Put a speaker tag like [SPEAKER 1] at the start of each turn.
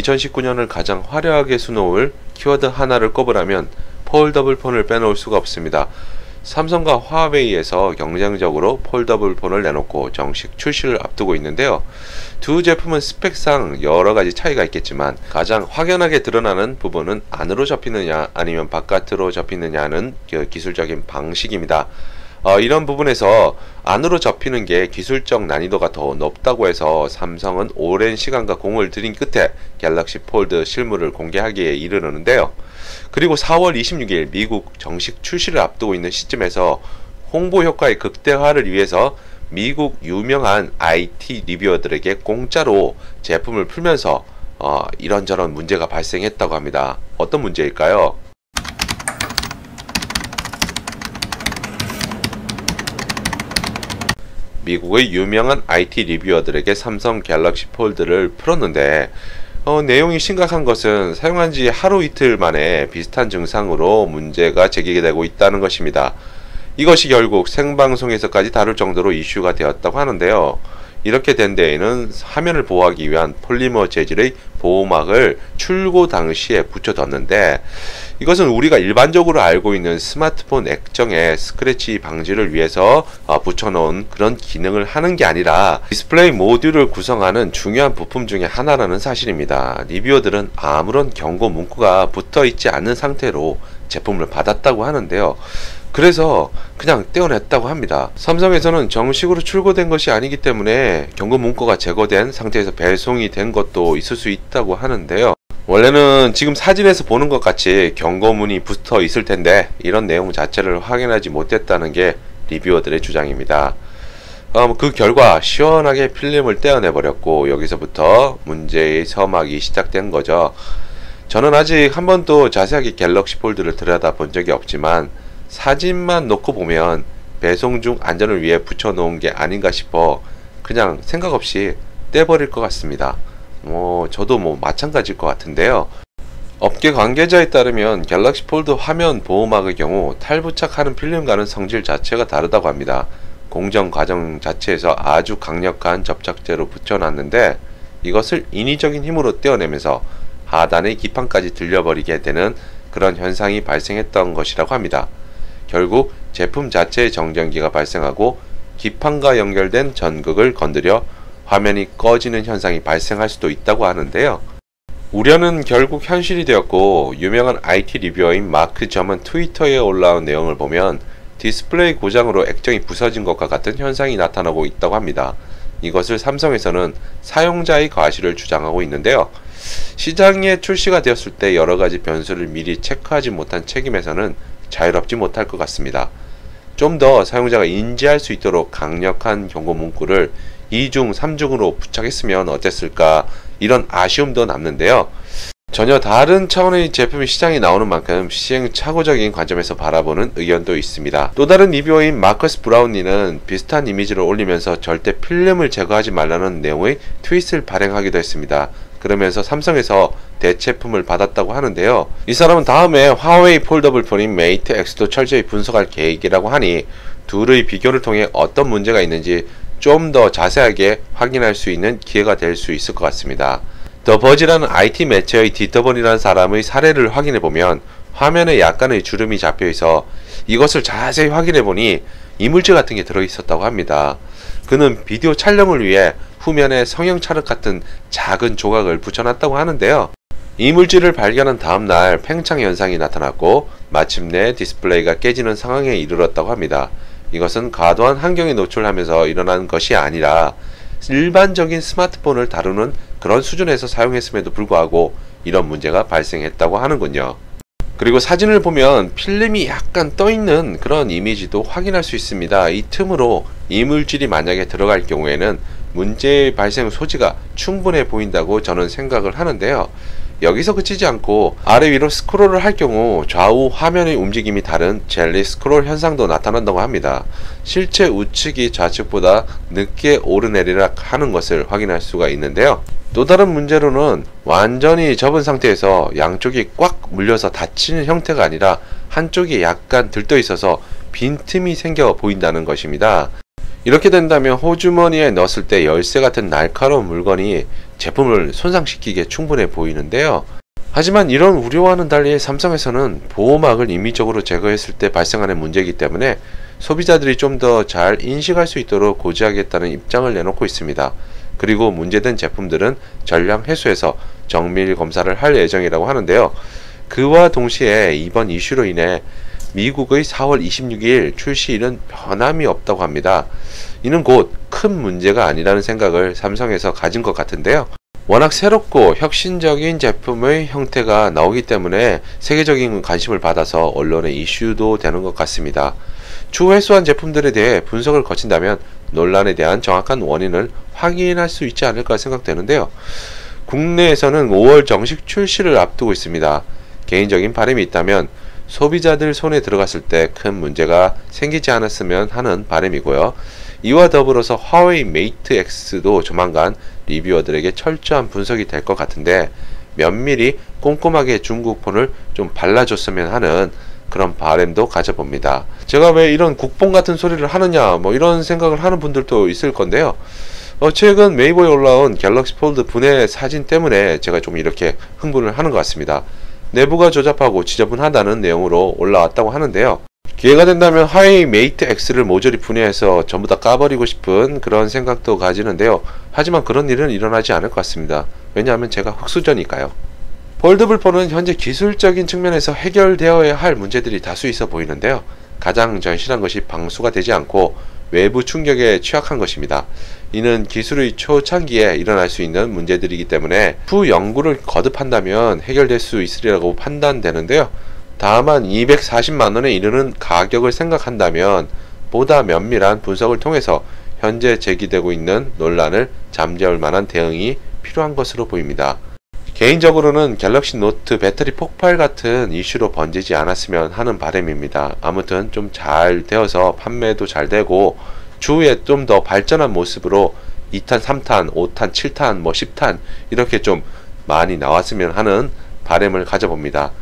[SPEAKER 1] 2019년을 가장 화려하게 수놓을 키워드 하나를 꼽으라면 폴더블 폰을 빼놓을 수가 없습니다. 삼성과 화웨이에서 경쟁적으로 폴더블 폰을 내놓고 정식 출시를 앞두고 있는데요. 두 제품은 스펙상 여러가지 차이가 있겠지만 가장 확연하게 드러나는 부분은 안으로 접히느냐 아니면 바깥으로 접히느냐는 기술적인 방식입니다. 이런 부분에서 안으로 접히는 게 기술적 난이도가 더 높다고 해서 삼성은 오랜 시간과 공을 들인 끝에 갤럭시 폴드 실물을 공개하기에 이르르는데요. 그리고 4월 26일 미국 정식 출시를 앞두고 있는 시점에서 홍보 효과의 극대화를 위해서 미국 유명한 IT 리뷰어들에게 공짜로 제품을 풀면서 이런저런 문제가 발생했다고 합니다. 어떤 문제일까요? 미국의 유명한 IT 리뷰어들에게 삼성 갤럭시 폴드를 풀었는데 내용이 심각한 것은 사용한 지 하루 이틀 만에 비슷한 증상으로 문제가 제기되고 있다는 것입니다. 이것이 결국 생방송에서까지 다룰 정도로 이슈가 되었다고 하는데요. 이렇게 된 데에는 화면을 보호하기 위한 폴리머 재질의 보호막을 출고 당시에 붙여뒀는데 이것은 우리가 일반적으로 알고 있는 스마트폰 액정의 스크래치 방지를 위해서 붙여놓은 그런 기능을 하는 게 아니라 디스플레이 모듈을 구성하는 중요한 부품 중에 하나라는 사실입니다. 리뷰어들은 아무런 경고 문구가 붙어있지 않은 상태로 제품을 받았다고 하는데요. 그래서 그냥 떼어냈다고 합니다. 삼성에서는 정식으로 출고된 것이 아니기 때문에 경고 문구가 제거된 상태에서 배송이 된 것도 있을 수 있다고 하는데요. 원래는 지금 사진에서 보는 것 같이 경고문이 붙어 있을 텐데 이런 내용 자체를 확인하지 못했다는 게 리뷰어들의 주장입니다. 그 결과 시원하게 필름을 떼어내 버렸고 여기서부터 문제의 서막이 시작된 거죠. 저는 아직 한 번도 자세하게 갤럭시 폴드를 들여다본 적이 없지만 사진만 놓고 보면 배송 중 안전을 위해 붙여놓은 게 아닌가 싶어 그냥 생각 없이 떼버릴 것 같습니다. 저도 마찬가지일 것 같은데요. 업계 관계자에 따르면 갤럭시 폴드 화면 보호막의 경우 탈부착하는 필름과는 성질 자체가 다르다고 합니다. 공정 과정 자체에서 아주 강력한 접착제로 붙여놨는데 이것을 인위적인 힘으로 떼어내면서 하단의 기판까지 들려버리게 되는 그런 현상이 발생했던 것이라고 합니다. 결국 제품 자체의 정전기가 발생하고 기판과 연결된 전극을 건드려 화면이 꺼지는 현상이 발생할 수도 있다고 하는데요. 우려는 결국 현실이 되었고 유명한 IT 리뷰어인 마크 점은 트위터에 올라온 내용을 보면 디스플레이 고장으로 액정이 부서진 것과 같은 현상이 나타나고 있다고 합니다. 이것을 삼성에서는 사용자의 과실을 주장하고 있는데요. 시장에 출시가 되었을 때 여러가지 변수를 미리 체크하지 못한 책임에서는 자유롭지 못할 것 같습니다. 좀 더 사용자가 인지할 수 있도록 강력한 경고 문구를 2중, 3중으로 부착했으면 어땠을까 이런 아쉬움도 남는데요. 전혀 다른 차원의 제품이 시장에 나오는 만큼 시행착오적인 관점에서 바라보는 의견도 있습니다. 또 다른 리뷰어인 마커스 브라운리는 비슷한 이미지를 올리면서 절대 필름을 제거하지 말라는 내용의 트윗을 발행하기도 했습니다. 그러면서 삼성에서 대체품을 받았다고 하는데요. 이 사람은 다음에 화웨이 폴더블 폰인 메이트 X도 철저히 분석할 계획이라고 하니 둘의 비교를 통해 어떤 문제가 있는지 좀 더 자세하게 확인할 수 있는 기회가 될 수 있을 것 같습니다. 더 버지라는 IT 매체의 디터번이라는 사람의 사례를 확인해보면 화면에 약간의 주름이 잡혀있어 이것을 자세히 확인해보니 이물질 같은 게 들어있었다고 합니다. 그는 비디오 촬영을 위해 후면에 성형차륵 같은 작은 조각을 붙여놨다고 하는데요. 이물질을 발견한 다음날 팽창 현상이 나타났고 마침내 디스플레이가 깨지는 상황에 이르렀다고 합니다. 이것은 과도한 환경에 노출하면서 일어난 것이 아니라 일반적인 스마트폰을 다루는 그런 수준에서 사용했음에도 불구하고 이런 문제가 발생했다고 하는군요. 그리고 사진을 보면 필름이 약간 떠있는 그런 이미지도 확인할 수 있습니다. 이 틈으로 이물질이 만약에 들어갈 경우에는 문제의 발생 소지가 충분해 보인다고 저는 생각을 하는데요. 여기서 그치지 않고 아래 위로 스크롤을 할 경우 좌우 화면의 움직임이 다른 젤리 스크롤 현상도 나타난다고 합니다. 실제 우측이 좌측보다 늦게 오르내리락 하는 것을 확인할 수가 있는데요. 또 다른 문제로는 완전히 접은 상태에서 양쪽이 꽉 물려서 닫히는 형태가 아니라 한쪽이 약간 들떠 있어서 빈틈이 생겨 보인다는 것입니다. 이렇게 된다면 호주머니에 넣었을 때 열쇠 같은 날카로운 물건이 제품을 손상시키기에 충분해 보이는데요. 하지만 이런 우려와는 달리 삼성에서는 보호막을 임의적으로 제거했을 때 발생하는 문제이기 때문에 소비자들이 좀 더 잘 인식할 수 있도록 고지하겠다는 입장을 내놓고 있습니다. 그리고 문제된 제품들은 전량 회수해서 정밀 검사를 할 예정이라고 하는데요. 그와 동시에 이번 이슈로 인해 미국의 4월 26일 출시일은 변함이 없다고 합니다. 이는 곧 큰 문제가 아니라는 생각을 삼성에서 가진 것 같은데요. 워낙 새롭고 혁신적인 제품의 형태가 나오기 때문에 세계적인 관심을 받아서 언론의 이슈도 되는 것 같습니다. 추후 회수한 제품들에 대해 분석을 거친다면 논란에 대한 정확한 원인을 확인할 수 있지 않을까 생각되는데요. 국내에서는 5월 정식 출시를 앞두고 있습니다. 개인적인 바람이 있다면 소비자들 손에 들어갔을 때 큰 문제가 생기지 않았으면 하는 바람이고요. 이와 더불어서 화웨이 메이트 X도 조만간 리뷰어들에게 철저한 분석이 될 것 같은데 면밀히 꼼꼼하게 중국 폰을 좀 발라줬으면 하는 그런 바람도 가져봅니다. 제가 왜 이런 국뽕 같은 소리를 하느냐 뭐 이런 생각을 하는 분들도 있을 건데요. 최근 네이버에 올라온 갤럭시 폴드 분해 사진 때문에 제가 좀 이렇게 흥분을 하는 것 같습니다. 내부가 조잡하고 지저분하다는 내용으로 올라왔다고 하는데요. 기회가 된다면 화웨이 메이트 X를 모조리 분해해서 전부 다 까버리고 싶은 그런 생각도 가지는데요. 하지만 그런 일은 일어나지 않을 것 같습니다. 왜냐하면 제가 흑수저니까요. 폴더블 폰은 현재 기술적인 측면에서 해결되어야 할 문제들이 다수 있어 보이는데요. 가장 절실한 것이 방수가 되지 않고 외부 충격에 취약한 것입니다. 이는 기술의 초창기에 일어날 수 있는 문제들이기 때문에 후 연구를 거듭한다면 해결될 수 있으리라고 판단되는데요. 다만 240만원에 이르는 가격을 생각한다면 보다 면밀한 분석을 통해서 현재 제기되고 있는 논란을 잠재울 만한 대응이 필요한 것으로 보입니다. 개인적으로는 갤럭시 노트 배터리 폭발 같은 이슈로 번지지 않았으면 하는 바람입니다. 아무튼 좀 잘 되어서 판매도 잘 되고 추후에 좀 더 발전한 모습으로 2탄, 3탄, 5탄, 7탄, 10탄 이렇게 좀 많이 나왔으면 하는 바람을 가져봅니다.